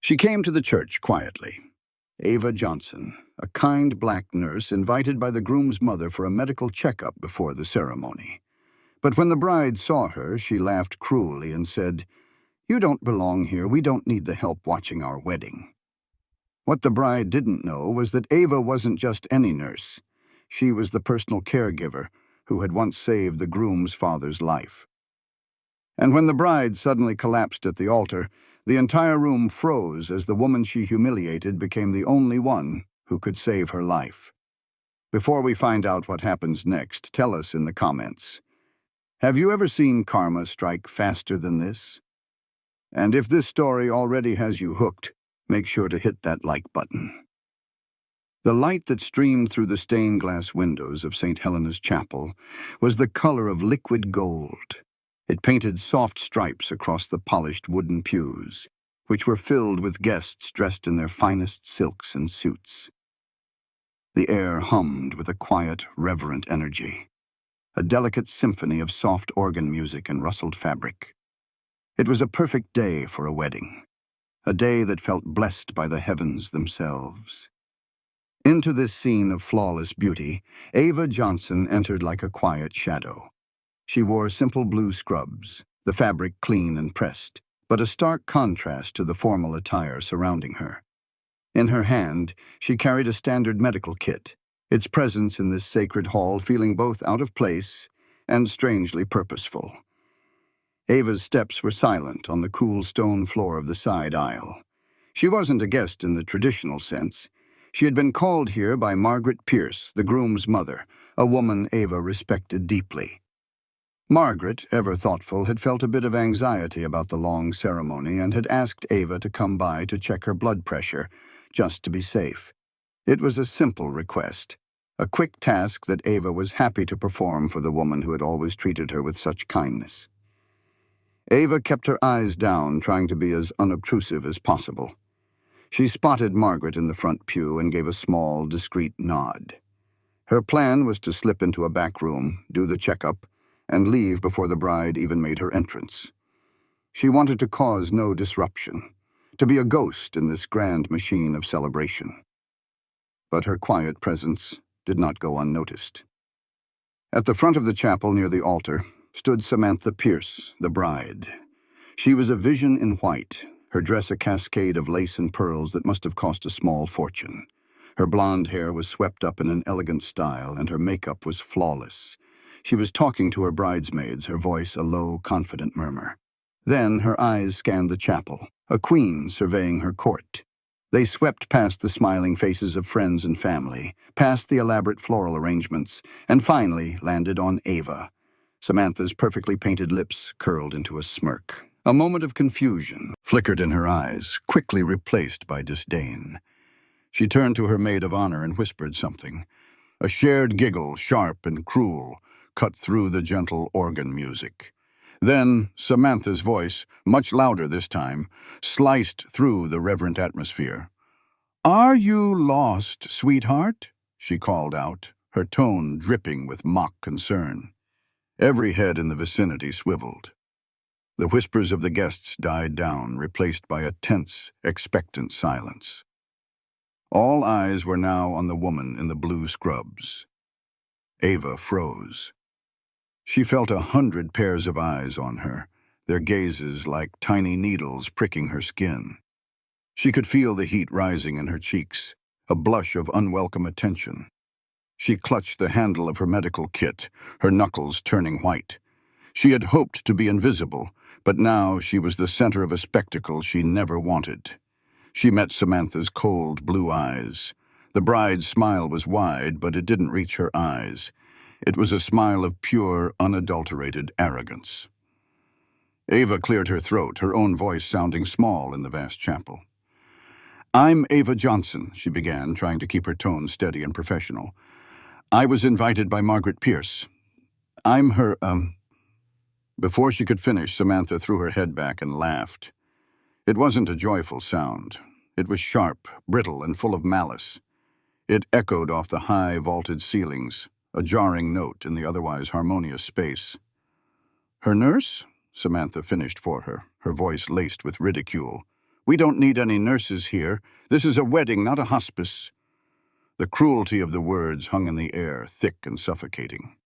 She came to the church quietly. Ava Johnson, a kind black nurse invited by the groom's mother for a medical checkup before the ceremony. But when the bride saw her, she laughed cruelly and said, "You don't belong here. We don't need the help watching our wedding." What the bride didn't know was that Ava wasn't just any nurse. She was the personal caregiver who had once saved the groom's father's life. And when the bride suddenly collapsed at the altar, the entire room froze as the woman she humiliated became the only one who could save her life. Before we find out what happens next, tell us in the comments. Have you ever seen karma strike faster than this? And if this story already has you hooked, make sure to hit that like button. The light that streamed through the stained glass windows of St. Helena's Chapel was the color of liquid gold. It painted soft stripes across the polished wooden pews, which were filled with guests dressed in their finest silks and suits. The air hummed with a quiet, reverent energy, a delicate symphony of soft organ music and rustled fabric. It was a perfect day for a wedding, a day that felt blessed by the heavens themselves. Into this scene of flawless beauty, Ava Johnson entered like a quiet shadow. She wore simple blue scrubs, the fabric clean and pressed, but a stark contrast to the formal attire surrounding her. In her hand, she carried a standard medical kit, its presence in this sacred hall feeling both out of place and strangely purposeful. Ava's steps were silent on the cool stone floor of the side aisle. She wasn't a guest in the traditional sense. She had been called here by Margaret Pierce, the groom's mother, a woman Ava respected deeply. Margaret, ever thoughtful, had felt a bit of anxiety about the long ceremony and had asked Ava to come by to check her blood pressure, just to be safe. It was a simple request, a quick task that Ava was happy to perform for the woman who had always treated her with such kindness. Ava kept her eyes down, trying to be as unobtrusive as possible. She spotted Margaret in the front pew and gave a small, discreet nod. Her plan was to slip into a back room, do the checkup, and leave before the bride even made her entrance. She wanted to cause no disruption, to be a ghost in this grand machine of celebration. But her quiet presence did not go unnoticed. At the front of the chapel near the altar stood Samantha Pierce, the bride. She was a vision in white, her dress a cascade of lace and pearls that must have cost a small fortune. Her blonde hair was swept up in an elegant style, and her makeup was flawless. She was talking to her bridesmaids, her voice a low, confident murmur. Then her eyes scanned the chapel, a queen surveying her court. They swept past the smiling faces of friends and family, past the elaborate floral arrangements, and finally landed on Ava. Samantha's perfectly painted lips curled into a smirk. A moment of confusion flickered in her eyes, quickly replaced by disdain. She turned to her maid of honor and whispered something. A shared giggle, sharp and cruel, cut through the gentle organ music. Then Samantha's voice, much louder this time, sliced through the reverent atmosphere. "Are you lost, sweetheart?" she called out, her tone dripping with mock concern. Every head in the vicinity swiveled. The whispers of the guests died down, replaced by a tense, expectant silence. All eyes were now on the woman in the blue scrubs. Ava froze. She felt 100 pairs of eyes on her, their gazes like tiny needles pricking her skin. She could feel the heat rising in her cheeks, a blush of unwelcome attention. She clutched the handle of her medical kit, her knuckles turning white. She had hoped to be invisible, but now she was the center of a spectacle she never wanted. She met Samantha's cold blue eyes. The bride's smile was wide, but it didn't reach her eyes. It was a smile of pure, unadulterated arrogance. Ava cleared her throat, her own voice sounding small in the vast chapel. "I'm Ava Johnson," she began, trying to keep her tone steady and professional. "I was invited by Margaret Pierce. I'm her, Before she could finish, Samantha threw her head back and laughed. It wasn't a joyful sound. It was sharp, brittle, and full of malice. It echoed off the high, vaulted ceilings, a jarring note in the otherwise harmonious space. "Her nurse?" Samantha finished for her, her voice laced with ridicule. We don't need any nurses here. This is a wedding, not a hospice." The cruelty of the words hung in the air, thick and suffocating.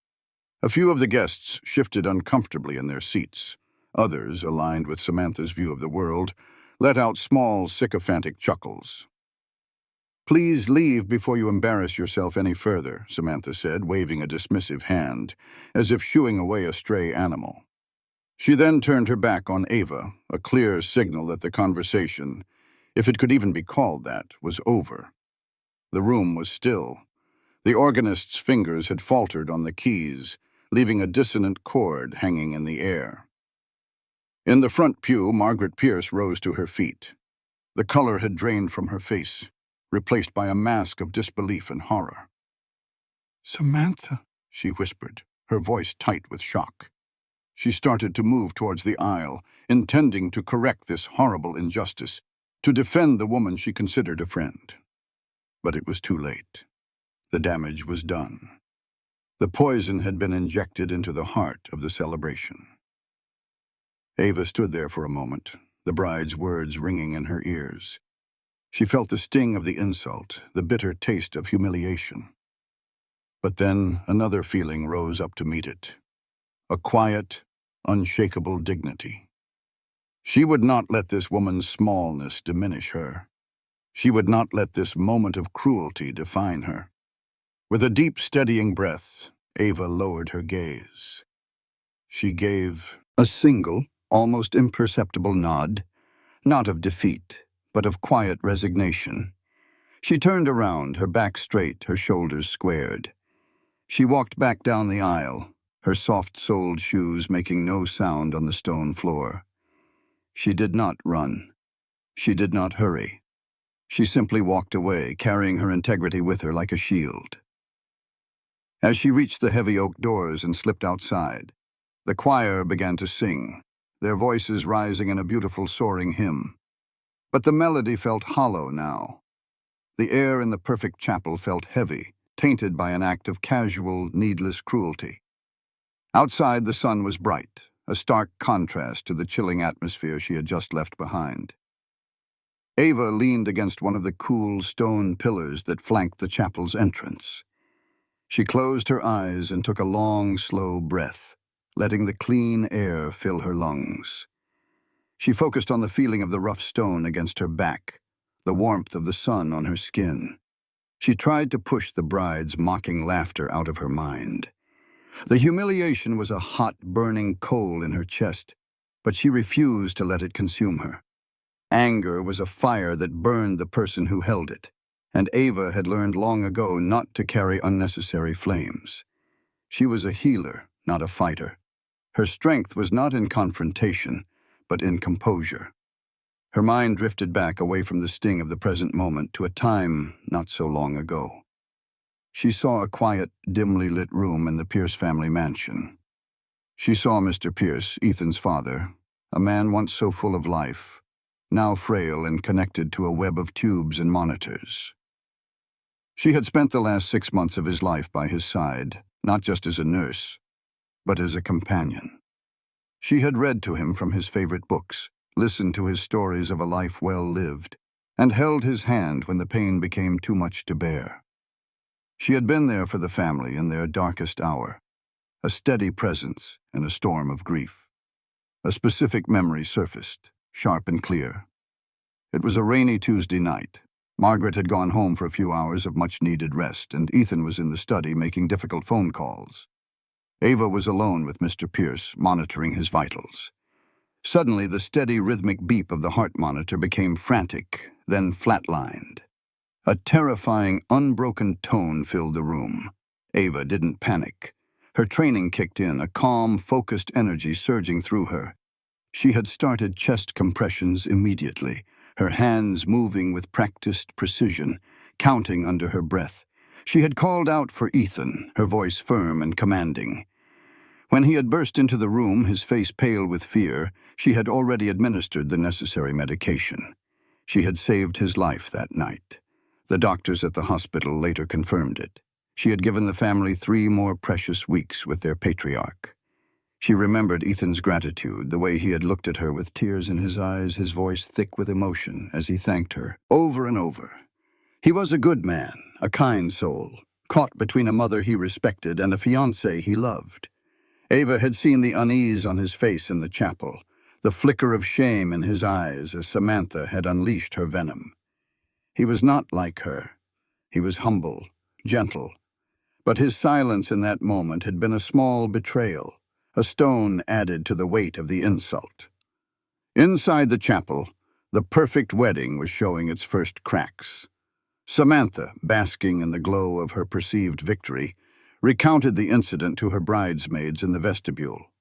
A few of the guests shifted uncomfortably in their seats. Others, aligned with Samantha's view of the world, let out small, sycophantic chuckles. "Please leave before you embarrass yourself any further," Samantha said, waving a dismissive hand, as if shooing away a stray animal. She then turned her back on Ava, a clear signal that the conversation, if it could even be called that, was over. The room was still. The organist's fingers had faltered on the keys, leaving a dissonant chord hanging in the air. In the front pew, Margaret Pierce rose to her feet. The color had drained from her face, replaced by a mask of disbelief and horror. "Samantha," she whispered, her voice tight with shock. She started to move towards the aisle, intending to correct this horrible injustice, to defend the woman she considered a friend. But it was too late. The damage was done. The poison had been injected into the heart of the celebration. Ava stood there for a moment, the bride's words ringing in her ears. She felt the sting of the insult, the bitter taste of humiliation. But then another feeling rose up to meet it. A quiet, unshakable dignity. She would not let this woman's smallness diminish her. She would not let this moment of cruelty define her. With a deep, steadying breath, Ava lowered her gaze. She gave a single, almost imperceptible nod, not of defeat, but of quiet resignation. She turned around, her back straight, her shoulders squared. She walked back down the aisle, her soft-soled shoes making no sound on the stone floor. She did not run. She did not hurry. She simply walked away, carrying her integrity with her like a shield. As she reached the heavy oak doors and slipped outside, the choir began to sing, their voices rising in a beautiful soaring hymn. But the melody felt hollow now. The air in the perfect chapel felt heavy, tainted by an act of casual, needless cruelty. Outside, the sun was bright, a stark contrast to the chilling atmosphere she had just left behind. Ava leaned against one of the cool stone pillars that flanked the chapel's entrance. She closed her eyes and took a long, slow breath, letting the clean air fill her lungs. She focused on the feeling of the rough stone against her back, the warmth of the sun on her skin. She tried to push the bride's mocking laughter out of her mind. The humiliation was a hot, burning coal in her chest, but she refused to let it consume her. Anger was a fire that burned the person who held it, and Ava had learned long ago not to carry unnecessary flames. She was a healer, not a fighter. Her strength was not in confrontation, but in composure. Her mind drifted back away from the sting of the present moment to a time not so long ago. She saw a quiet, dimly lit room in the Pierce family mansion. She saw Mr. Pierce, Ethan's father, a man once so full of life, now frail and connected to a web of tubes and monitors. She had spent the last 6 months of his life by his side, not just as a nurse, but as a companion. She had read to him from his favorite books, listened to his stories of a life well lived, and held his hand when the pain became too much to bear. She had been there for the family in their darkest hour, a steady presence in a storm of grief. A specific memory surfaced, sharp and clear. It was a rainy Tuesday night. Margaret had gone home for a few hours of much-needed rest, and Ethan was in the study making difficult phone calls. Ava was alone with Mr. Pierce, monitoring his vitals. Suddenly, the steady, rhythmic beep of the heart monitor became frantic, then flatlined. A terrifying, unbroken tone filled the room. Ava didn't panic. Her training kicked in, a calm, focused energy surging through her. She had started chest compressions immediately, her hands moving with practiced precision, counting under her breath. She had called out for Ethan, her voice firm and commanding. When he had burst into the room, his face pale with fear, she had already administered the necessary medication. She had saved his life that night. The doctors at the hospital later confirmed it. She had given the family 3 more precious weeks with their patriarch. She remembered Ethan's gratitude, the way he had looked at her with tears in his eyes, his voice thick with emotion as he thanked her, over and over. He was a good man, a kind soul, caught between a mother he respected and a fiancée he loved. Ava had seen the unease on his face in the chapel, the flicker of shame in his eyes as Samantha had unleashed her venom. He was not like her. He was humble, gentle, but his silence in that moment had been a small betrayal, a stone added to the weight of the insult. Inside the chapel, the perfect wedding was showing its first cracks. Samantha, basking in the glow of her perceived victory, recounted the incident to her bridesmaids in the vestibule.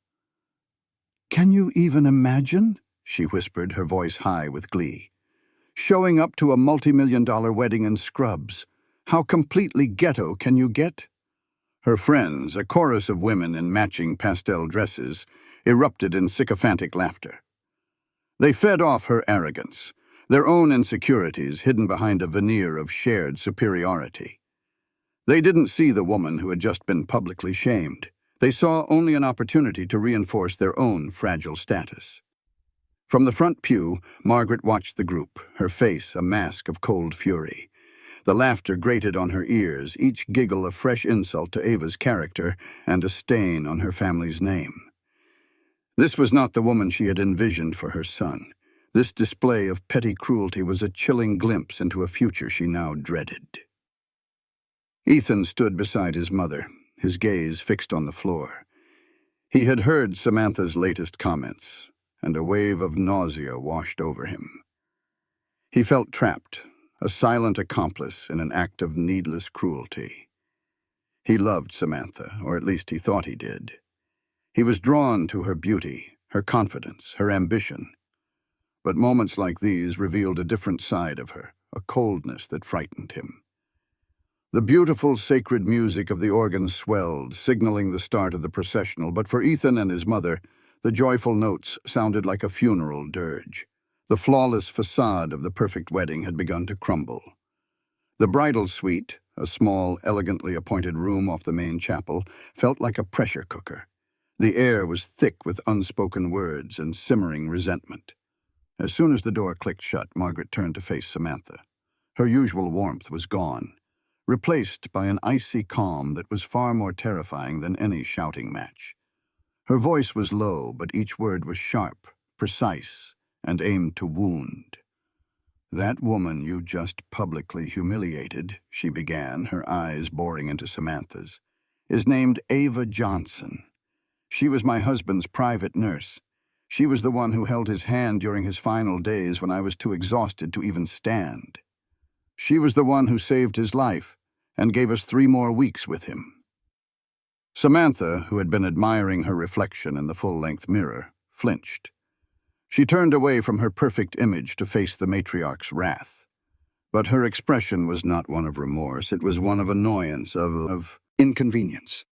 "Can you even imagine?" she whispered, her voice high with glee. "Showing up to a multi-million-dollar wedding in scrubs. How completely ghetto can you get?" Her friends, a chorus of women in matching pastel dresses, erupted in sycophantic laughter. They fed off her arrogance, their own insecurities hidden behind a veneer of shared superiority. They didn't see the woman who had just been publicly shamed. They saw only an opportunity to reinforce their own fragile status. From the front pew, Margaret watched the group, her face a mask of cold fury. The laughter grated on her ears, each giggle a fresh insult to Ava's character and a stain on her family's name. This was not the woman she had envisioned for her son. This display of petty cruelty was a chilling glimpse into a future she now dreaded. Ethan stood beside his mother, his gaze fixed on the floor. He had heard Samantha's latest comments, and a wave of nausea washed over him. He felt trapped, a silent accomplice in an act of needless cruelty. He loved Samantha, or at least he thought he did. He was drawn to her beauty, her confidence, her ambition. But moments like these revealed a different side of her, a coldness that frightened him. The beautiful, sacred music of the organ swelled, signaling the start of the processional, but for Ethan and his mother, the joyful notes sounded like a funeral dirge. The flawless facade of the perfect wedding had begun to crumble. The bridal suite, a small, elegantly appointed room off the main chapel, felt like a pressure cooker. The air was thick with unspoken words and simmering resentment. As soon as the door clicked shut, Margaret turned to face Samantha. Her usual warmth was gone, replaced by an icy calm that was far more terrifying than any shouting match. Her voice was low, but each word was sharp, precise, and aimed to wound. "That woman you just publicly humiliated," she began, her eyes boring into Samantha's, "is named Ava Johnson. She was my husband's private nurse. She was the one who held his hand during his final days when I was too exhausted to even stand. She was the one who saved his life and gave us 3 more weeks with him." Samantha, who had been admiring her reflection in the full-length mirror, flinched. She turned away from her perfect image to face the matriarch's wrath. But her expression was not one of remorse, it was one of annoyance, of inconvenience.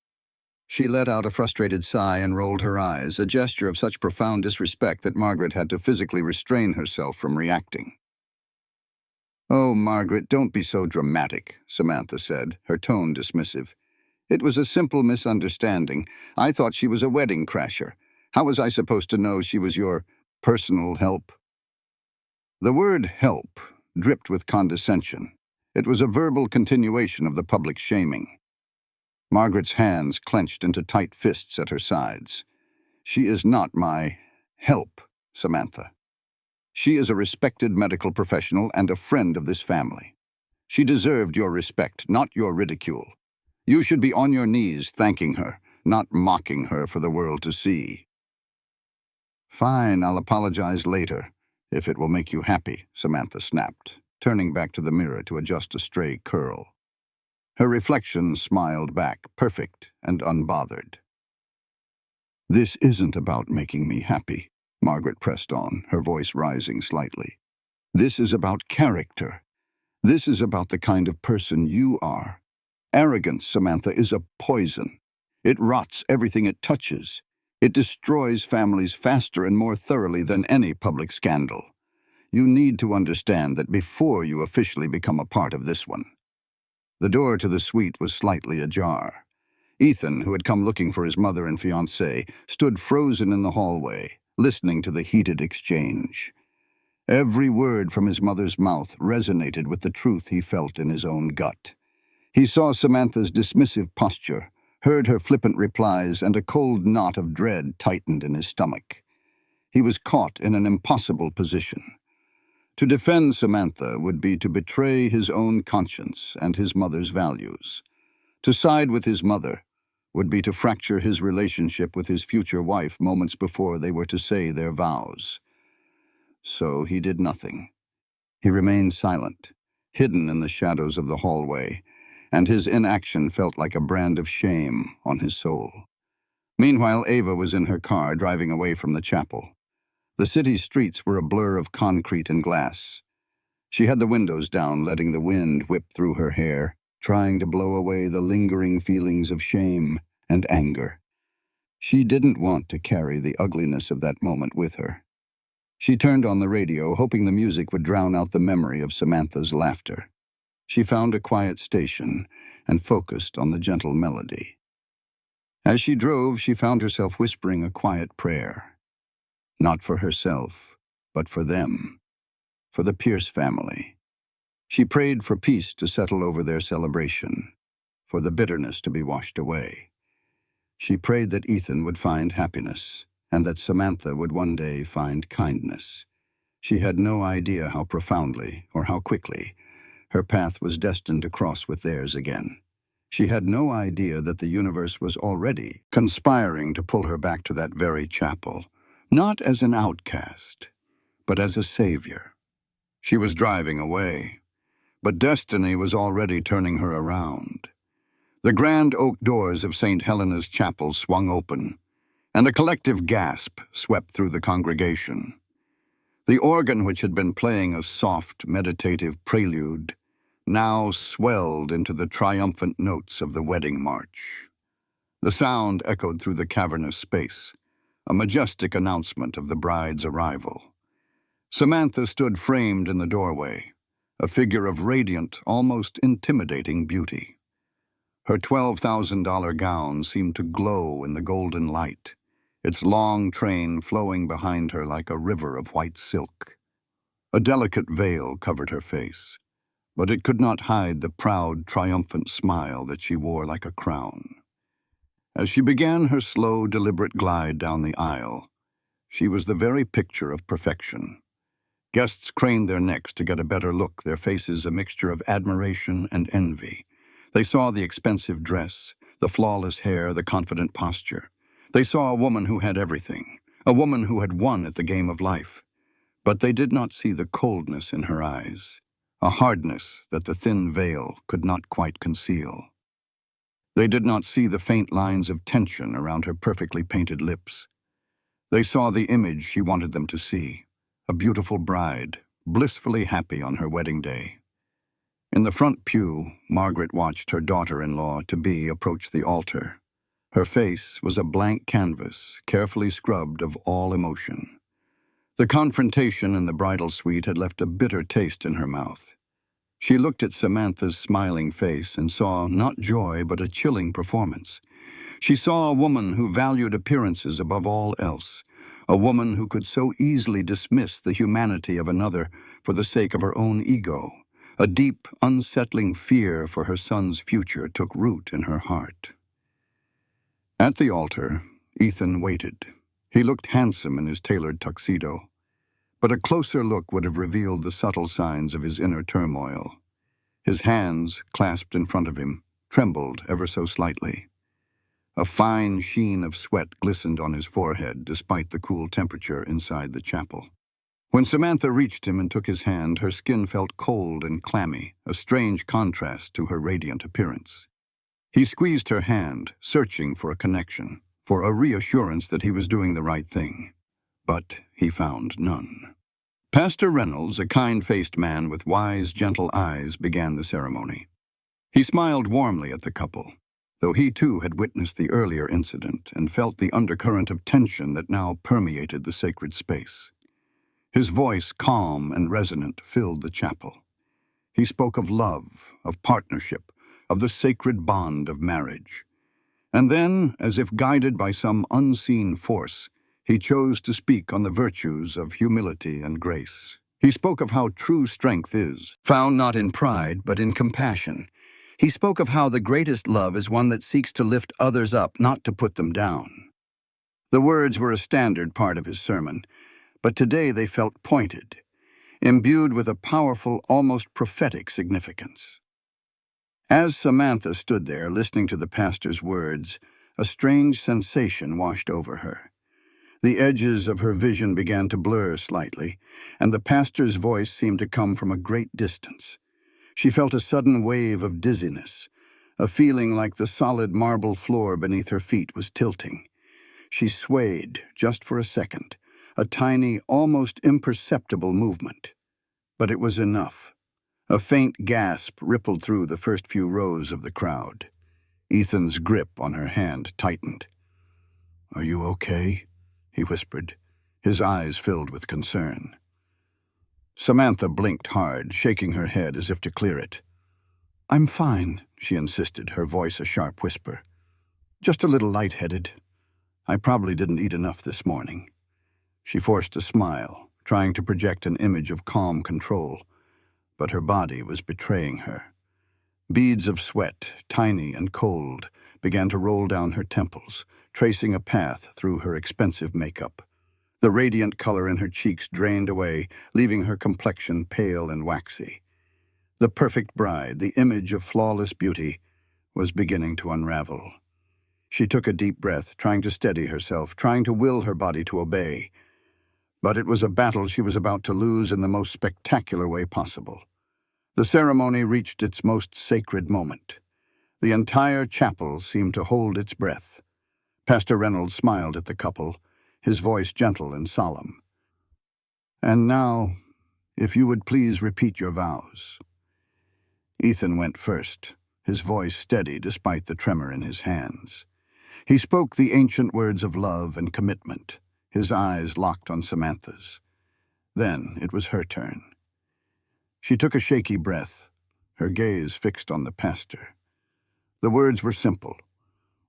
She let out a frustrated sigh and rolled her eyes, a gesture of such profound disrespect that Margaret had to physically restrain herself from reacting. "Oh, Margaret, don't be so dramatic," Samantha said, her tone dismissive. "It was a simple misunderstanding. I thought she was a wedding crasher. How was I supposed to know she was your personal help?" The word help dripped with condescension. It was a verbal continuation of the public shaming. Margaret's hands clenched into tight fists at her sides. "She is not my help, Samantha. She is a respected medical professional and a friend of this family. She deserved your respect, not your ridicule. You should be on your knees thanking her, not mocking her for the world to see." "Fine, I'll apologize later, if it will make you happy," Samantha snapped, turning back to the mirror to adjust a stray curl. Her reflection smiled back, perfect and unbothered. "This isn't about making me happy," Margaret pressed on, her voice rising slightly. "This is about character. This is about the kind of person you are. Arrogance, Samantha, is a poison. It rots everything it touches. It destroys families faster and more thoroughly than any public scandal. You need to understand that before you officially become a part of this one." The door to the suite was slightly ajar. Ethan, who had come looking for his mother and fiancée, stood frozen in the hallway, listening to the heated exchange. Every word from his mother's mouth resonated with the truth he felt in his own gut. He saw Samantha's dismissive posture, heard her flippant replies, and a cold knot of dread tightened in his stomach. He was caught in an impossible position. To defend Samantha would be to betray his own conscience and his mother's values. To side with his mother would be to fracture his relationship with his future wife moments before they were to say their vows. So he did nothing. He remained silent, hidden in the shadows of the hallway, and his inaction felt like a brand of shame on his soul. Meanwhile, Ava was in her car driving away from the chapel. The city's streets were a blur of concrete and glass. She had the windows down, letting the wind whip through her hair, trying to blow away the lingering feelings of shame and anger. She didn't want to carry the ugliness of that moment with her. She turned on the radio, hoping the music would drown out the memory of Samantha's laughter. She found a quiet station and focused on the gentle melody. As she drove, she found herself whispering a quiet prayer. Not for herself, but for them, for the Pierce family. She prayed for peace to settle over their celebration, for the bitterness to be washed away. She prayed that Ethan would find happiness, and that Samantha would one day find kindness. She had no idea how profoundly, or how quickly, her path was destined to cross with theirs again. She had no idea that the universe was already conspiring to pull her back to that very chapel, not as an outcast, but as a savior. She was driving away, but destiny was already turning her around. The grand oak doors of St. Helena's Chapel swung open, and a collective gasp swept through the congregation. The organ, which had been playing a soft, meditative prelude, now swelled into the triumphant notes of the wedding march. The sound echoed through the cavernous space, a majestic announcement of the bride's arrival. Samantha stood framed in the doorway, a figure of radiant, almost intimidating beauty. Her $12,000 gown seemed to glow in the golden light, its long train flowing behind her like a river of white silk. A delicate veil covered her face, but it could not hide the proud, triumphant smile that she wore like a crown. As she began her slow, deliberate glide down the aisle, she was the very picture of perfection. Guests craned their necks to get a better look, their faces a mixture of admiration and envy. They saw the expensive dress, the flawless hair, the confident posture. They saw a woman who had everything, a woman who had won at the game of life. But they did not see the coldness in her eyes, a hardness that the thin veil could not quite conceal. They did not see the faint lines of tension around her perfectly painted lips. They saw the image she wanted them to see, a beautiful bride, blissfully happy on her wedding day. In the front pew, Margaret watched her daughter-in-law-to-be approach the altar. Her face was a blank canvas, carefully scrubbed of all emotion. The confrontation in the bridal suite had left a bitter taste in her mouth. She looked at Samantha's smiling face and saw not joy but a chilling performance. She saw a woman who valued appearances above all else, a woman who could so easily dismiss the humanity of another for the sake of her own ego. A deep, unsettling fear for her son's future took root in her heart. At the altar, Ethan waited. He looked handsome in his tailored tuxedo, but a closer look would have revealed the subtle signs of his inner turmoil. His hands, clasped in front of him, trembled ever so slightly. A fine sheen of sweat glistened on his forehead despite the cool temperature inside the chapel. When Samantha reached him and took his hand, her skin felt cold and clammy, a strange contrast to her radiant appearance. He squeezed her hand, searching for a connection, for a reassurance that he was doing the right thing. But he found none. Pastor Reynolds, a kind-faced man with wise, gentle eyes, began the ceremony. He smiled warmly at the couple, though he too had witnessed the earlier incident and felt the undercurrent of tension that now permeated the sacred space. His voice, calm and resonant, filled the chapel. He spoke of love, of partnership, of the sacred bond of marriage. And then, as if guided by some unseen force, he chose to speak on the virtues of humility and grace. He spoke of how true strength is, found not in pride, but in compassion. He spoke of how the greatest love is one that seeks to lift others up, not to put them down. The words were a standard part of his sermon, but today they felt pointed, imbued with a powerful, almost prophetic significance. As Samantha stood there listening to the pastor's words, a strange sensation washed over her. The edges of her vision began to blur slightly, and the pastor's voice seemed to come from a great distance. She felt a sudden wave of dizziness, a feeling like the solid marble floor beneath her feet was tilting. She swayed just for a second, a tiny, almost imperceptible movement. But it was enough. A faint gasp rippled through the first few rows of the crowd. Ethan's grip on her hand tightened. "Are you okay?" he whispered, his eyes filled with concern. Samantha blinked hard, shaking her head as if to clear it. "I'm fine," she insisted, her voice a sharp whisper. "Just a little lightheaded. I probably didn't eat enough this morning." She forced a smile, trying to project an image of calm control, but her body was betraying her. Beads of sweat, tiny and cold, began to roll down her temples, tracing a path through her expensive makeup. The radiant color in her cheeks drained away, leaving her complexion pale and waxy. The perfect bride, the image of flawless beauty, was beginning to unravel. She took a deep breath, trying to steady herself, trying to will her body to obey. But it was a battle she was about to lose in the most spectacular way possible. The ceremony reached its most sacred moment. The entire chapel seemed to hold its breath. Pastor Reynolds smiled at the couple, his voice gentle and solemn. "And now, if you would please repeat your vows." Ethan went first, his voice steady despite the tremor in his hands. He spoke the ancient words of love and commitment, his eyes locked on Samantha's. Then it was her turn. She took a shaky breath, her gaze fixed on the pastor. The words were simple,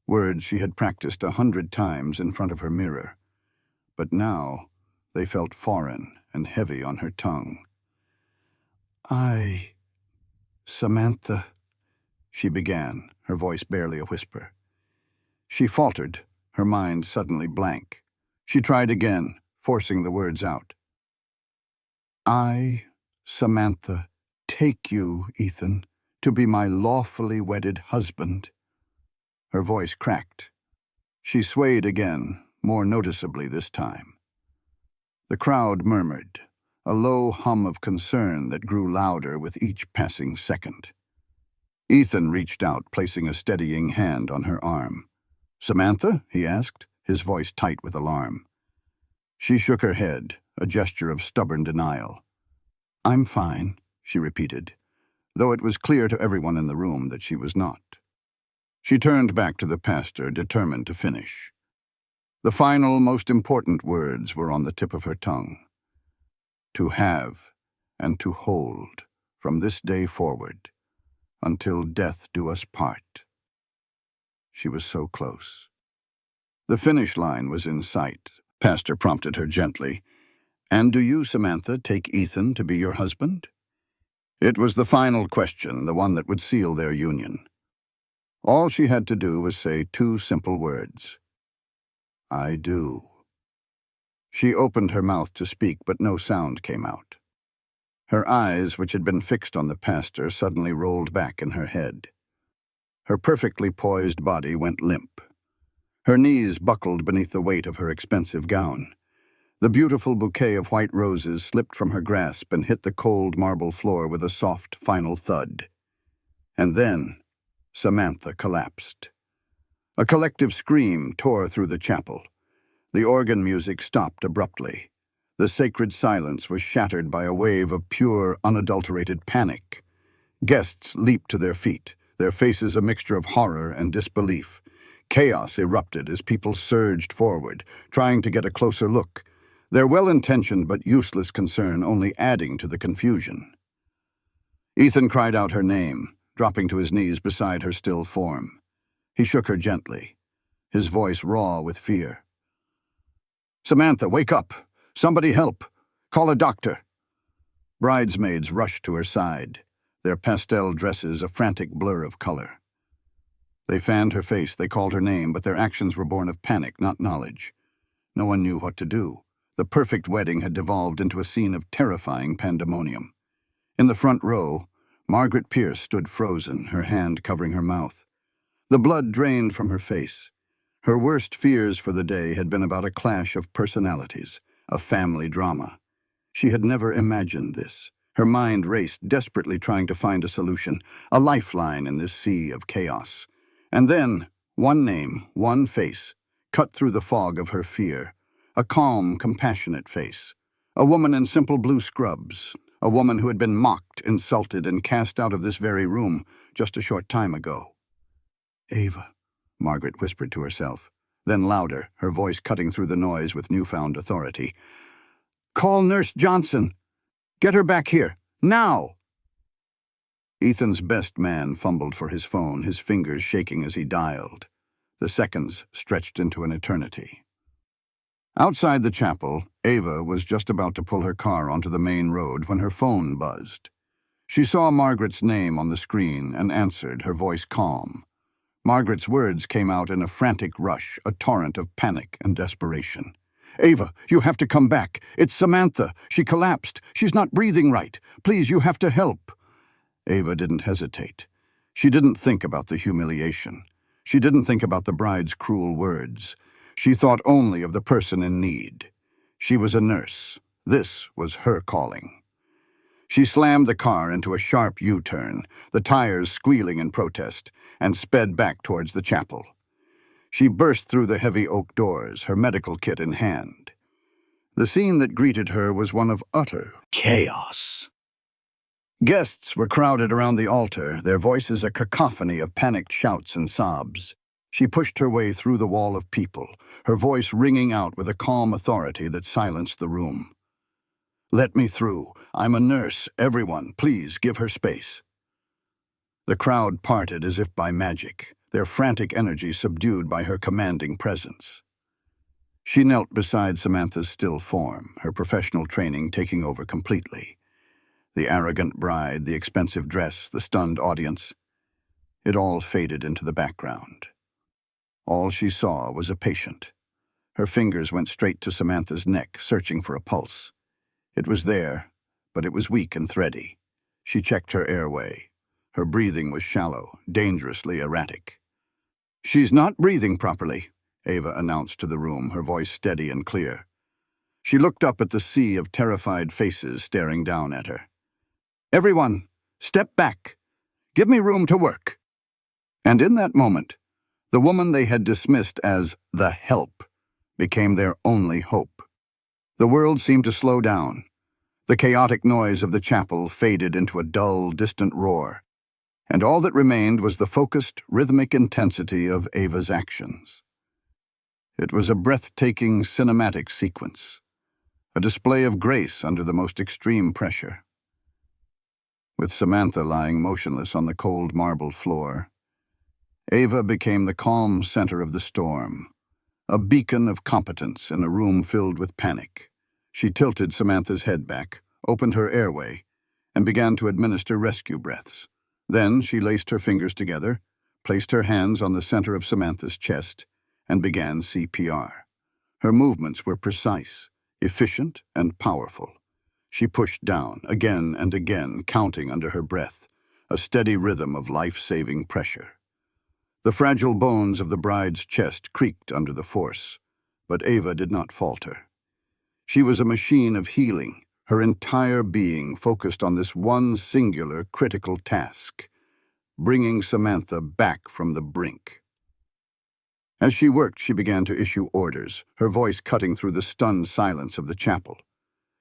words she had practiced 100 times in front of her mirror. But now they felt foreign and heavy on her tongue. "I, Samantha," she began, her voice barely a whisper. She faltered, her mind suddenly blank. She tried again, forcing the words out. "I, Samantha, take you, Ethan, to be my lawfully wedded husband." Her voice cracked. She swayed again, more noticeably this time. The crowd murmured, a low hum of concern that grew louder with each passing second. Ethan reached out, placing a steadying hand on her arm. "Samantha?" he asked, his voice tight with alarm. She shook her head, a gesture of stubborn denial. "I'm fine," she repeated, though it was clear to everyone in the room that she was not. She turned back to the pastor, determined to finish. The final, most important words were on the tip of her tongue. "To have and to hold from this day forward, until death do us part." She was so close. The finish line was in sight. Pastor prompted her gently. "And do you, Samantha, take Ethan to be your husband?" It was the final question, the one that would seal their union. All she had to do was say 2 simple words. "I do." She opened her mouth to speak, but no sound came out. Her eyes, which had been fixed on the pastor, suddenly rolled back in her head. Her perfectly poised body went limp. Her knees buckled beneath the weight of her expensive gown. The beautiful bouquet of white roses slipped from her grasp and hit the cold marble floor with a soft, final thud. And then Samantha collapsed. A collective scream tore through the chapel. The organ music stopped abruptly. The sacred silence was shattered by a wave of pure, unadulterated panic. Guests leaped to their feet, their faces a mixture of horror and disbelief. Chaos erupted as people surged forward, trying to get a closer look, their well-intentioned but useless concern only adding to the confusion. Ethan cried out her name, dropping to his knees beside her still form. He shook her gently, his voice raw with fear. "Samantha, wake up! Somebody help! Call a doctor!" Bridesmaids rushed to her side, their pastel dresses a frantic blur of color. They fanned her face, they called her name, but their actions were born of panic, not knowledge. No one knew what to do. The perfect wedding had devolved into a scene of terrifying pandemonium. In the front row, Margaret Pierce stood frozen, her hand covering her mouth. The blood drained from her face. Her worst fears for the day had been about a clash of personalities, a family drama. She had never imagined this. Her mind raced, desperately trying to find a solution, a lifeline in this sea of chaos. And then, one name, one face, cut through the fog of her fear. A calm, compassionate face. A woman in simple blue scrubs. A woman who had been mocked, insulted, and cast out of this very room just a short time ago. "Ava," Margaret whispered to herself. Then louder, her voice cutting through the noise with newfound authority. "Call Nurse Johnson! Get her back here! Now!" Ethan's best man fumbled for his phone, his fingers shaking as he dialed. The seconds stretched into an eternity. Outside the chapel, Ava was just about to pull her car onto the main road when her phone buzzed. She saw Margaret's name on the screen and answered, her voice calm. Margaret's words came out in a frantic rush, a torrent of panic and desperation. "Ava, you have to come back. It's Samantha. She collapsed. She's not breathing right. Please, you have to help." Ava didn't hesitate. She didn't think about the humiliation. She didn't think about the bride's cruel words. She thought only of the person in need. She was a nurse. This was her calling. She slammed the car into a sharp U-turn, the tires squealing in protest, and sped back towards the chapel. She burst through the heavy oak doors, her medical kit in hand. The scene that greeted her was one of utter chaos. Guests were crowded around the altar, their voices a cacophony of panicked shouts and sobs. She pushed her way through the wall of people, her voice ringing out with a calm authority that silenced the room. "Let me through. I'm a nurse. Everyone, please give her space." The crowd parted as if by magic, their frantic energy subdued by her commanding presence. She knelt beside Samantha's still form, her professional training taking over completely. The arrogant bride, the expensive dress, the stunned audience. It all faded into the background. All she saw was a patient. Her fingers went straight to Samantha's neck, searching for a pulse. It was there, but it was weak and thready. She checked her airway. Her breathing was shallow, dangerously erratic. "She's not breathing properly," Ava announced to the room, her voice steady and clear. She looked up at the sea of terrified faces staring down at her. "Everyone, step back. Give me room to work." And in that moment, the woman they had dismissed as the help became their only hope. The world seemed to slow down. The chaotic noise of the chapel faded into a dull, distant roar, and all that remained was the focused, rhythmic intensity of Ava's actions. It was a breathtaking, cinematic sequence, a display of grace under the most extreme pressure. With Samantha lying motionless on the cold marble floor, Ava became the calm center of the storm, a beacon of competence in a room filled with panic. She tilted Samantha's head back, opened her airway, and began to administer rescue breaths. Then she laced her fingers together, placed her hands on the center of Samantha's chest, and began CPR. Her movements were precise, efficient, and powerful. She pushed down, again and again, counting under her breath, a steady rhythm of life-saving pressure. The fragile bones of the bride's chest creaked under the force, but Ava did not falter. She was a machine of healing, her entire being focused on this one singular critical task, bringing Samantha back from the brink. As she worked, she began to issue orders, her voice cutting through the stunned silence of the chapel.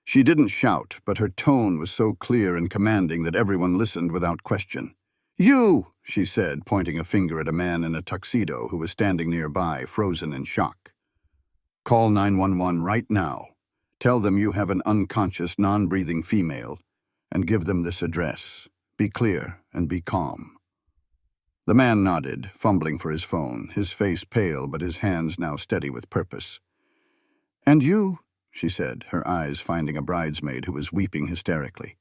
She didn't shout, but her tone was so clear and commanding that everyone listened without question. "You!" she said, pointing a finger at a man in a tuxedo who was standing nearby, frozen in shock. "Call 911 right now. Tell them you have an unconscious, non-breathing female, and give them this address. Be clear and be calm." The man nodded, fumbling for his phone, his face pale but his hands now steady with purpose. "And you," she said, her eyes finding a bridesmaid who was weeping hysterically.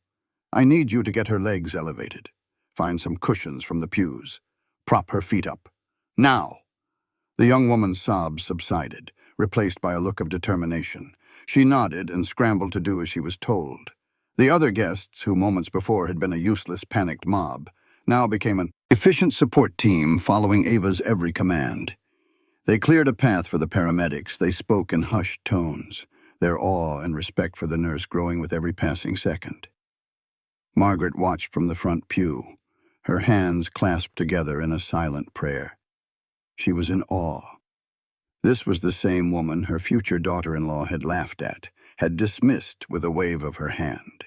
"I need you to get her legs elevated. Find some cushions from the pews. Prop her feet up. Now!" The young woman's sobs subsided, replaced by a look of determination. She nodded and scrambled to do as she was told. The other guests, who moments before had been a useless, panicked mob, now became an efficient support team following Ava's every command. They cleared a path for the paramedics. They spoke in hushed tones, their awe and respect for the nurse growing with every passing second. Margaret watched from the front pew, her hands clasped together in a silent prayer. She was in awe. This was the same woman her future daughter-in-law had laughed at, had dismissed with a wave of her hand.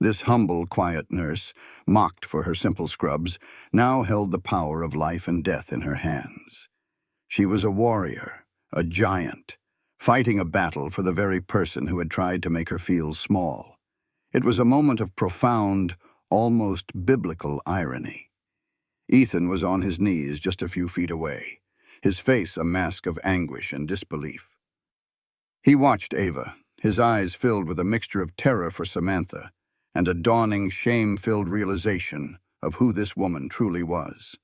This humble, quiet nurse, mocked for her simple scrubs, now held the power of life and death in her hands. She was a warrior, a giant, fighting a battle for the very person who had tried to make her feel small. It was a moment of profound, almost biblical irony. Ethan was on his knees just a few feet away, his face a mask of anguish and disbelief. He watched Ava, his eyes filled with a mixture of terror for Samantha and a dawning, shame-filled realization of who this woman truly was.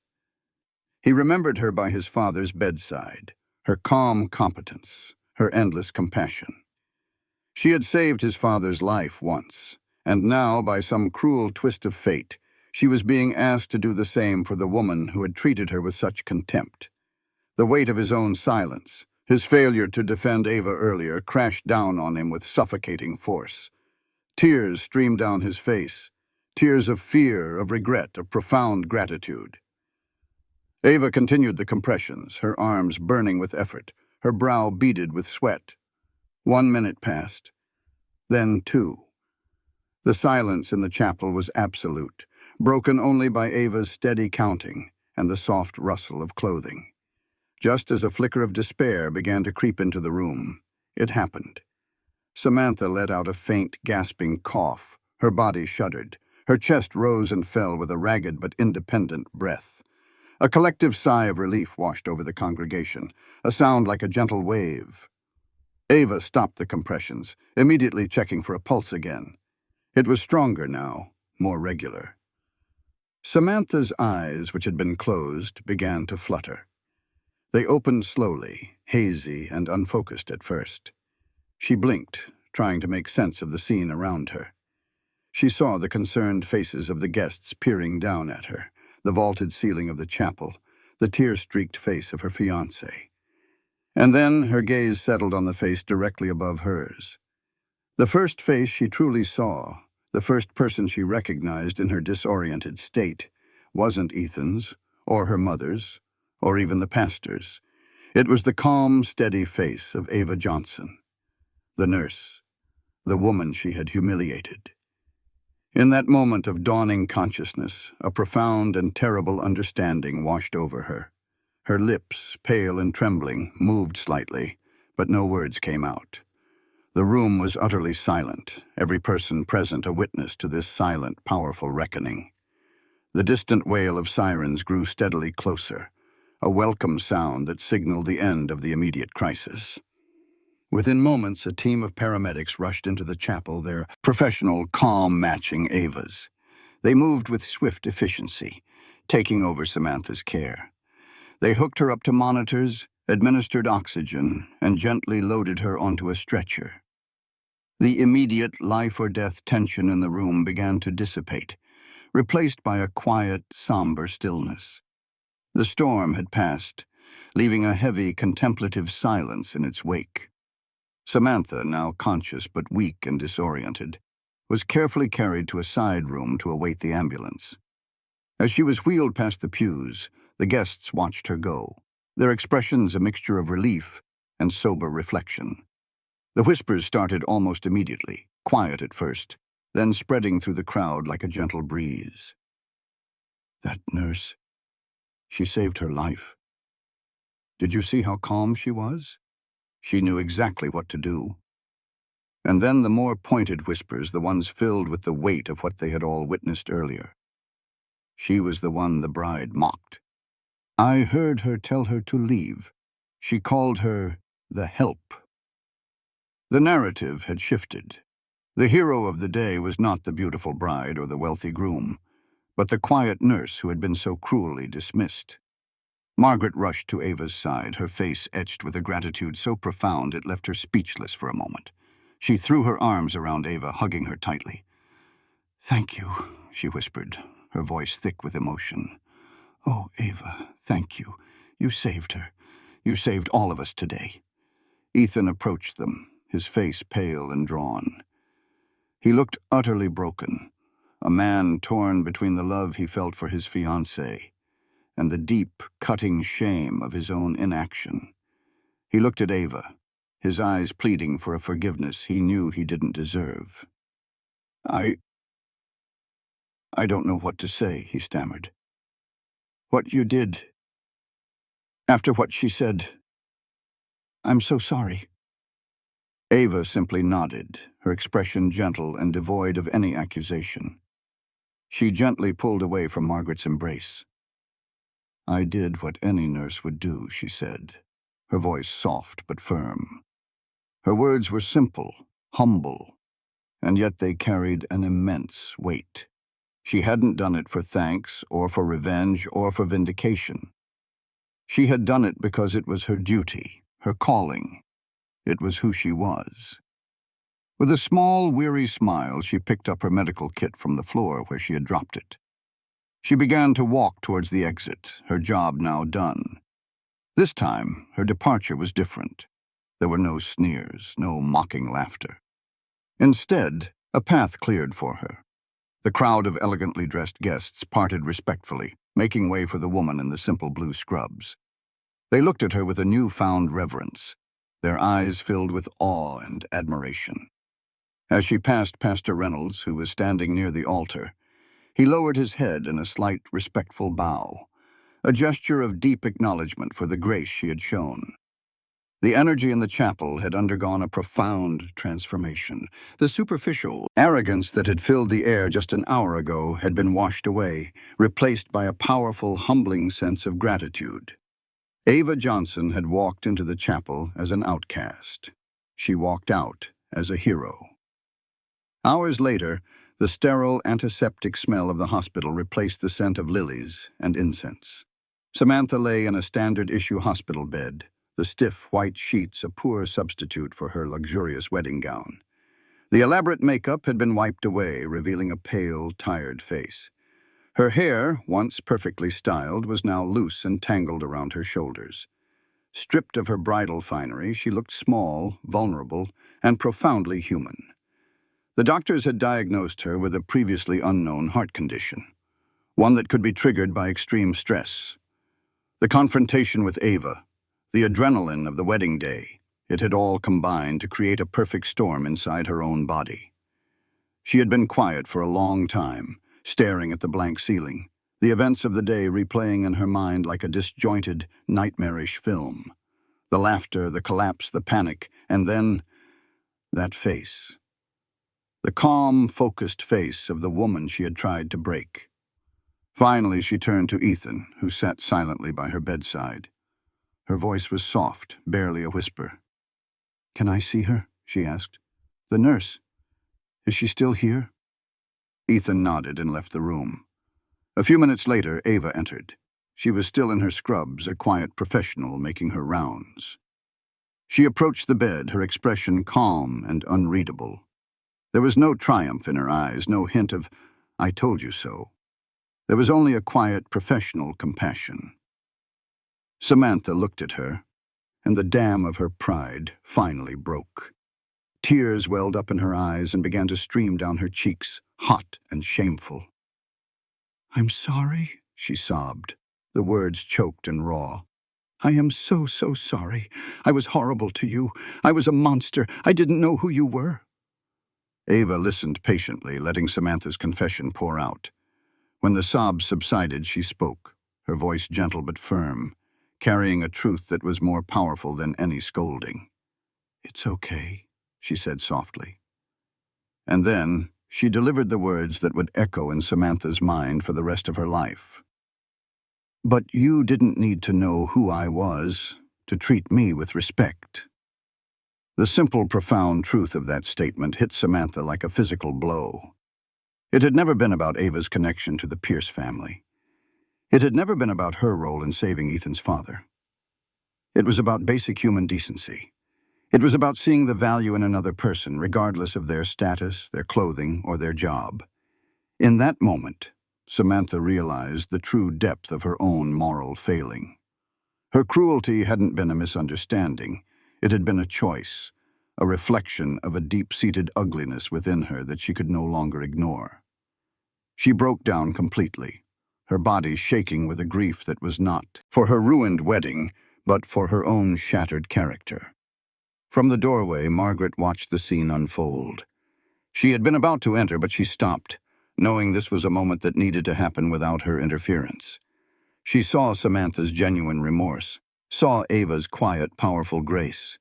He remembered her by his father's bedside, her calm competence, her endless compassion. She had saved his father's life once, and now, by some cruel twist of fate, she was being asked to do the same for the woman who had treated her with such contempt. The weight of his own silence, his failure to defend Ava earlier, crashed down on him with suffocating force. Tears streamed down his face, tears of fear, of regret, of profound gratitude. Ava continued the compressions, her arms burning with effort, her brow beaded with sweat. 1 minute passed, then 2. The silence in the chapel was absolute, broken only by Ava's steady counting and the soft rustle of clothing. Just as a flicker of despair began to creep into the room, it happened. Samantha let out a faint, gasping cough. Her body shuddered. Her chest rose and fell with a ragged but independent breath. A collective sigh of relief washed over the congregation, a sound like a gentle wave. Ava stopped the compressions, immediately checking for a pulse again. It was stronger now, more regular. Samantha's eyes, which had been closed, began to flutter. They opened slowly, hazy and unfocused at first. She blinked, trying to make sense of the scene around her. She saw the concerned faces of the guests peering down at her, the vaulted ceiling of the chapel, the tear-streaked face of her fiancé. And then her gaze settled on the face directly above hers. The first face she truly saw, the first person she recognized in her disoriented state, wasn't Ethan's, or her mother's, or even the pastor's. It was the calm, steady face of Ava Johnson, the nurse, the woman she had humiliated. In that moment of dawning consciousness, a profound and terrible understanding washed over her. Her lips, pale and trembling, moved slightly, but no words came out. The room was utterly silent, every person present a witness to this silent, powerful reckoning. The distant wail of sirens grew steadily closer, a welcome sound that signaled the end of the immediate crisis. Within moments, a team of paramedics rushed into the chapel, their professional calm matching Ava's. They moved with swift efficiency, taking over Samantha's care. They hooked her up to monitors, administered oxygen, and gently loaded her onto a stretcher. The immediate life-or-death tension in the room began to dissipate, replaced by a quiet, somber stillness. The storm had passed, leaving a heavy, contemplative silence in its wake. Samantha, now conscious but weak and disoriented, was carefully carried to a side room to await the ambulance. As she was wheeled past the pews, the guests watched her go, their expressions a mixture of relief and sober reflection. The whispers started almost immediately, quiet at first, then spreading through the crowd like a gentle breeze. "That nurse, she saved her life. Did you see how calm she was? She knew exactly what to do." And then the more pointed whispers, the ones filled with the weight of what they had all witnessed earlier. "She was the one the bride mocked. I heard her tell her to leave. She called her the help. The narrative had shifted. The hero of the day was not the beautiful bride or the wealthy groom, but the quiet nurse who had been so cruelly dismissed. Margaret rushed to Ava's side, her face etched with a gratitude so profound it left her speechless for a moment. She threw her arms around Ava, hugging her tightly. "Thank you," she whispered, her voice thick with emotion. "Oh, Ava, thank you. You saved her. You saved all of us today." Ethan approached them, his face pale and drawn. He looked utterly broken, a man torn between the love he felt for his fiancée and the deep, cutting shame of his own inaction. He looked at Ava, his eyes pleading for a forgiveness he knew he didn't deserve. I don't know what to say," he stammered. "What you did, after what she said, I'm so sorry." Ava simply nodded, her expression gentle and devoid of any accusation. She gently pulled away from Margaret's embrace. "I did what any nurse would do," she said, her voice soft but firm. Her words were simple, humble, and yet they carried an immense weight. She hadn't done it for thanks or for revenge or for vindication. She had done it because it was her duty, her calling. It was who she was. With a small, weary smile, she picked up her medical kit from the floor where she had dropped it. She began to walk towards the exit, her job now done. This time, her departure was different. There were no sneers, no mocking laughter. Instead, a path cleared for her. The crowd of elegantly dressed guests parted respectfully, making way for the woman in the simple blue scrubs. They looked at her with a newfound reverence, their eyes filled with awe and admiration. As she passed Pastor Reynolds, who was standing near the altar, he lowered his head in a slight, respectful bow, a gesture of deep acknowledgement for the grace she had shown. The energy in the chapel had undergone a profound transformation. The superficial arrogance that had filled the air just an hour ago had been washed away, replaced by a powerful, humbling sense of gratitude. Ava Johnson had walked into the chapel as an outcast. She walked out as a hero. Hours later, the sterile, antiseptic smell of the hospital replaced the scent of lilies and incense. Samantha lay in a standard-issue hospital bed, the stiff white sheets a poor substitute for her luxurious wedding gown. The elaborate makeup had been wiped away, revealing a pale, tired face. Her hair, once perfectly styled, was now loose and tangled around her shoulders. Stripped of her bridal finery, she looked small, vulnerable, and profoundly human. The doctors had diagnosed her with a previously unknown heart condition, one that could be triggered by extreme stress. The confrontation with Ava, the adrenaline of the wedding day, it had all combined to create a perfect storm inside her own body. She had been quiet for a long time, staring at the blank ceiling, the events of the day replaying in her mind like a disjointed, nightmarish film. The laughter, the collapse, the panic, and then that face. The calm, focused face of the woman she had tried to break. Finally, she turned to Ethan, who sat silently by her bedside. Her voice was soft, barely a whisper. "Can I see her?" she asked. "The nurse. Is she still here?" Ethan nodded and left the room. A few minutes later, Ava entered. She was still in her scrubs, a quiet professional making her rounds. She approached the bed, her expression calm and unreadable. There was no triumph in her eyes, no hint of, "I told you so." There was only a quiet, professional compassion. Samantha looked at her, and the dam of her pride finally broke. Tears welled up in her eyes and began to stream down her cheeks, hot and shameful. "I'm sorry," she sobbed, the words choked and raw. "I am so, so sorry. I was horrible to you. I was a monster. I didn't know who you were." Ava listened patiently, letting Samantha's confession pour out. When the sobs subsided, she spoke, her voice gentle but firm, carrying a truth that was more powerful than any scolding. "It's okay," she said softly. And then she delivered the words that would echo in Samantha's mind for the rest of her life. But you didn't need to know who I was to treat me with respect. The simple, profound truth of that statement hit Samantha like a physical blow. It had never been about Ava's connection to the Pierce family. It had never been about her role in saving Ethan's father. It was about basic human decency. It was about seeing the value in another person, regardless of their status, their clothing, or their job. In that moment, Samantha realized the true depth of her own moral failing. Her cruelty hadn't been a misunderstanding. It had been a choice, a reflection of a deep-seated ugliness within her that she could no longer ignore. She broke down completely, her body shaking with a grief that was not for her ruined wedding, but for her own shattered character. From the doorway, Margaret watched the scene unfold. She had been about to enter, but she stopped, knowing this was a moment that needed to happen without her interference. She saw Samantha's genuine remorse, saw Ava's quiet, powerful grace.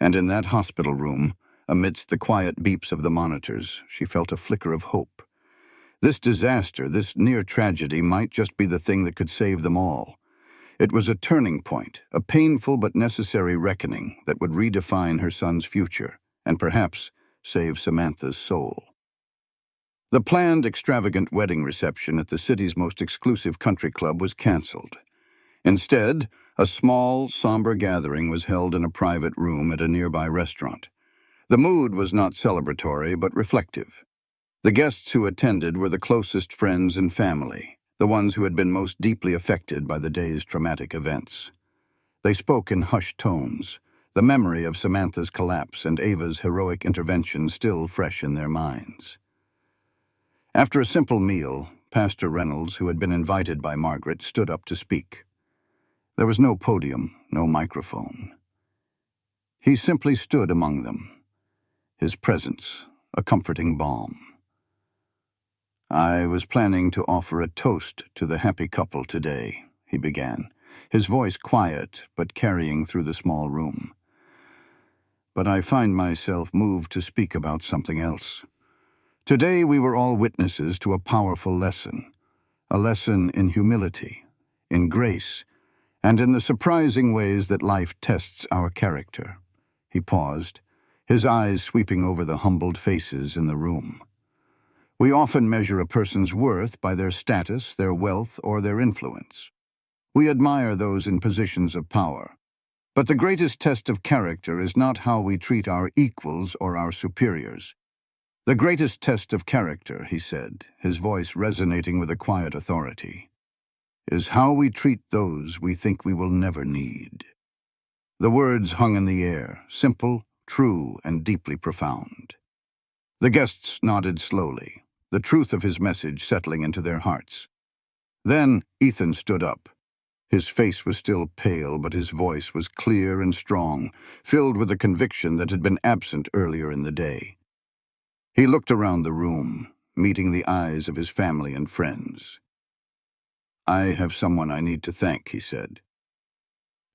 And in that hospital room, amidst the quiet beeps of the monitors, she felt a flicker of hope. This disaster, this near tragedy, might just be the thing that could save them all. It was a turning point, a painful but necessary reckoning that would redefine her son's future, and perhaps save Samantha's soul. The planned extravagant wedding reception at the city's most exclusive country club was canceled. Instead, a small, somber gathering was held in a private room at a nearby restaurant. The mood was not celebratory, but reflective. The guests who attended were the closest friends and family, the ones who had been most deeply affected by the day's traumatic events. They spoke in hushed tones, the memory of Samantha's collapse and Ava's heroic intervention still fresh in their minds. After a simple meal, Pastor Reynolds, who had been invited by Margaret, stood up to speak. There was no podium, no microphone. He simply stood among them, his presence a comforting balm. "I was planning to offer a toast to the happy couple today," he began, his voice quiet but carrying through the small room. "But I find myself moved to speak about something else. Today we were all witnesses to a powerful lesson, a lesson in humility, in grace, and in the surprising ways that life tests our character." He paused, his eyes sweeping over the humbled faces in the room. "We often measure a person's worth by their status, their wealth, or their influence. We admire those in positions of power. But the greatest test of character is not how we treat our equals or our superiors. The greatest test of character," he said, his voice resonating with a quiet authority, "is how we treat those we think we will never need." The words hung in the air, simple, true, and deeply profound. The guests nodded slowly, the truth of his message settling into their hearts. Then Ethan stood up. His face was still pale, but his voice was clear and strong, filled with a conviction that had been absent earlier in the day. He looked around the room, meeting the eyes of his family and friends. "I have someone I need to thank," he said.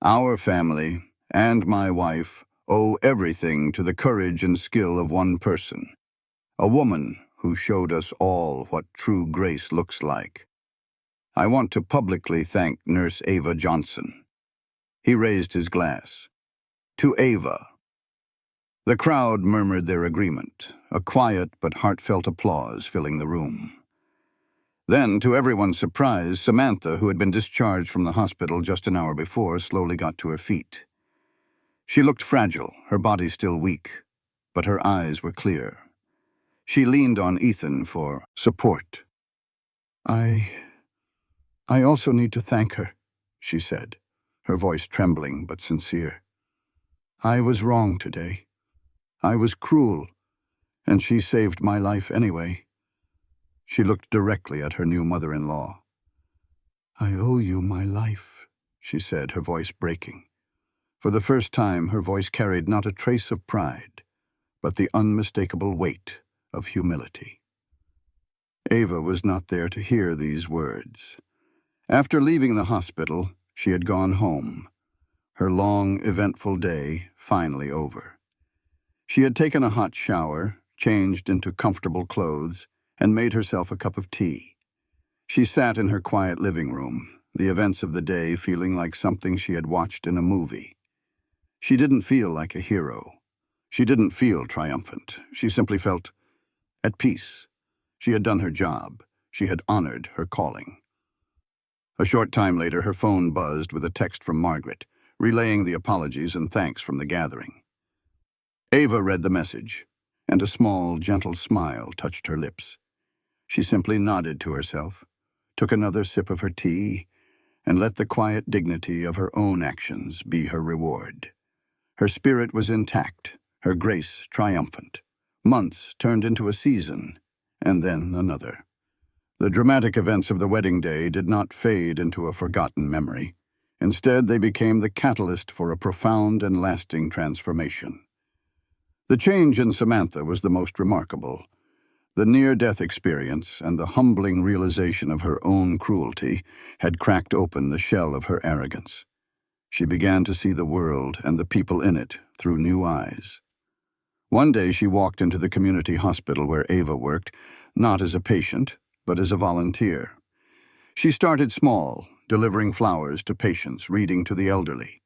"Our family, and my wife, owe everything to the courage and skill of one person, a woman who showed us all what true grace looks like. I want to publicly thank Nurse Ava Johnson." He raised his glass. "To Ava." The crowd murmured their agreement, a quiet but heartfelt applause filling the room. Then, to everyone's surprise, Samantha, who had been discharged from the hospital just an hour before, slowly got to her feet. She looked fragile, her body still weak, but her eyes were clear. She leaned on Ethan for support. I also need to thank her," she said, her voice trembling but sincere. "I was wrong today. I was cruel, and she saved my life anyway." She looked directly at her new mother-in-law. "I owe you my life," she said, her voice breaking. For the first time, her voice carried not a trace of pride, but the unmistakable weight of humility. Ava was not there to hear these words. After leaving the hospital, she had gone home, her long, eventful day finally over. She had taken a hot shower, changed into comfortable clothes, and made herself a cup of tea. She sat in her quiet living room, the events of the day feeling like something she had watched in a movie. She didn't feel like a hero. She didn't feel triumphant. She simply felt at peace. She had done her job. She had honored her calling. A short time later, her phone buzzed with a text from Margaret, relaying the apologies and thanks from the gathering. Ava read the message, and a small, gentle smile touched her lips. She simply nodded to herself, took another sip of her tea, and let the quiet dignity of her own actions be her reward. Her spirit was intact, her grace triumphant. Months turned into a season, and then another. The dramatic events of the wedding day did not fade into a forgotten memory. Instead, they became the catalyst for a profound and lasting transformation. The change in Samantha was the most remarkable. The near-death experience and the humbling realization of her own cruelty had cracked open the shell of her arrogance. She began to see the world and the people in it through new eyes. One day she walked into the community hospital where Ava worked, not as a patient, but as a volunteer. She started small, delivering flowers to patients, reading to the elderly.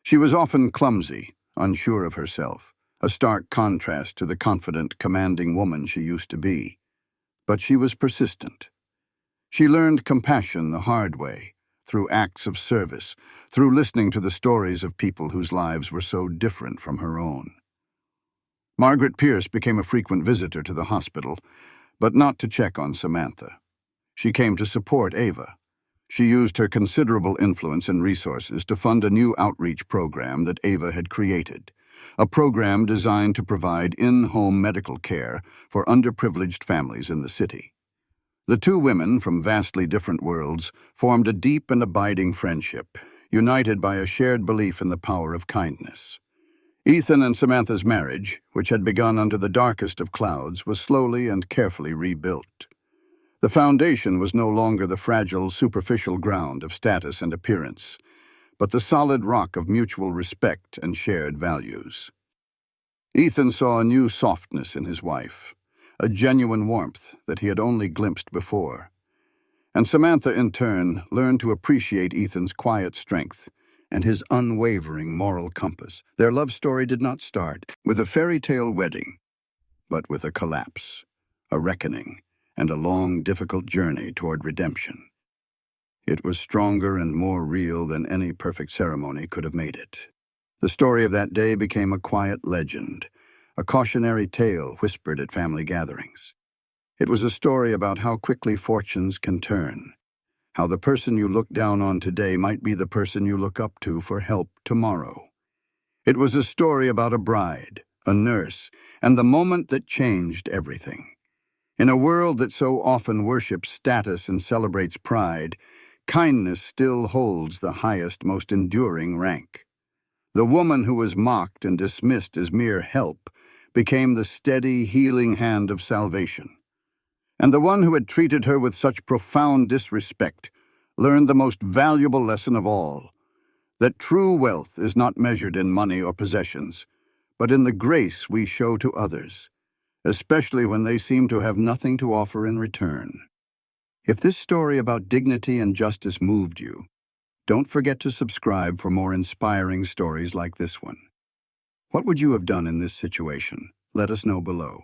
She was often clumsy, unsure of herself, a stark contrast to the confident, commanding woman she used to be. But she was persistent. She learned compassion the hard way, through acts of service, through listening to the stories of people whose lives were so different from her own. Margaret Pierce became a frequent visitor to the hospital, but not to check on Samantha. She came to support Ava. She used her considerable influence and resources to fund a new outreach program that Ava had created, a program designed to provide in-home medical care for underprivileged families in the city. The two women from vastly different worlds formed a deep and abiding friendship, united by a shared belief in the power of kindness. Ethan and Samantha's marriage, which had begun under the darkest of clouds, was slowly and carefully rebuilt. The foundation was no longer the fragile, superficial ground of status and appearance, but the solid rock of mutual respect and shared values. Ethan saw a new softness in his wife, a genuine warmth that he had only glimpsed before. And Samantha, in turn, learned to appreciate Ethan's quiet strength and his unwavering moral compass. Their love story did not start with a fairy tale wedding, but with a collapse, a reckoning, and a long, difficult journey toward redemption. It was stronger and more real than any perfect ceremony could have made it. The story of that day became a quiet legend, a cautionary tale whispered at family gatherings. It was a story about how quickly fortunes can turn, how the person you look down on today might be the person you look up to for help tomorrow. It was a story about a bride, a nurse, and the moment that changed everything. In a world that so often worships status and celebrates pride, kindness still holds the highest, most enduring rank. The woman who was mocked and dismissed as mere help became the steady, healing hand of salvation. And the one who had treated her with such profound disrespect learned the most valuable lesson of all, that true wealth is not measured in money or possessions, but in the grace we show to others, especially when they seem to have nothing to offer in return. If this story about dignity and justice moved you, don't forget to subscribe for more inspiring stories like this one. What would you have done in this situation? Let us know below.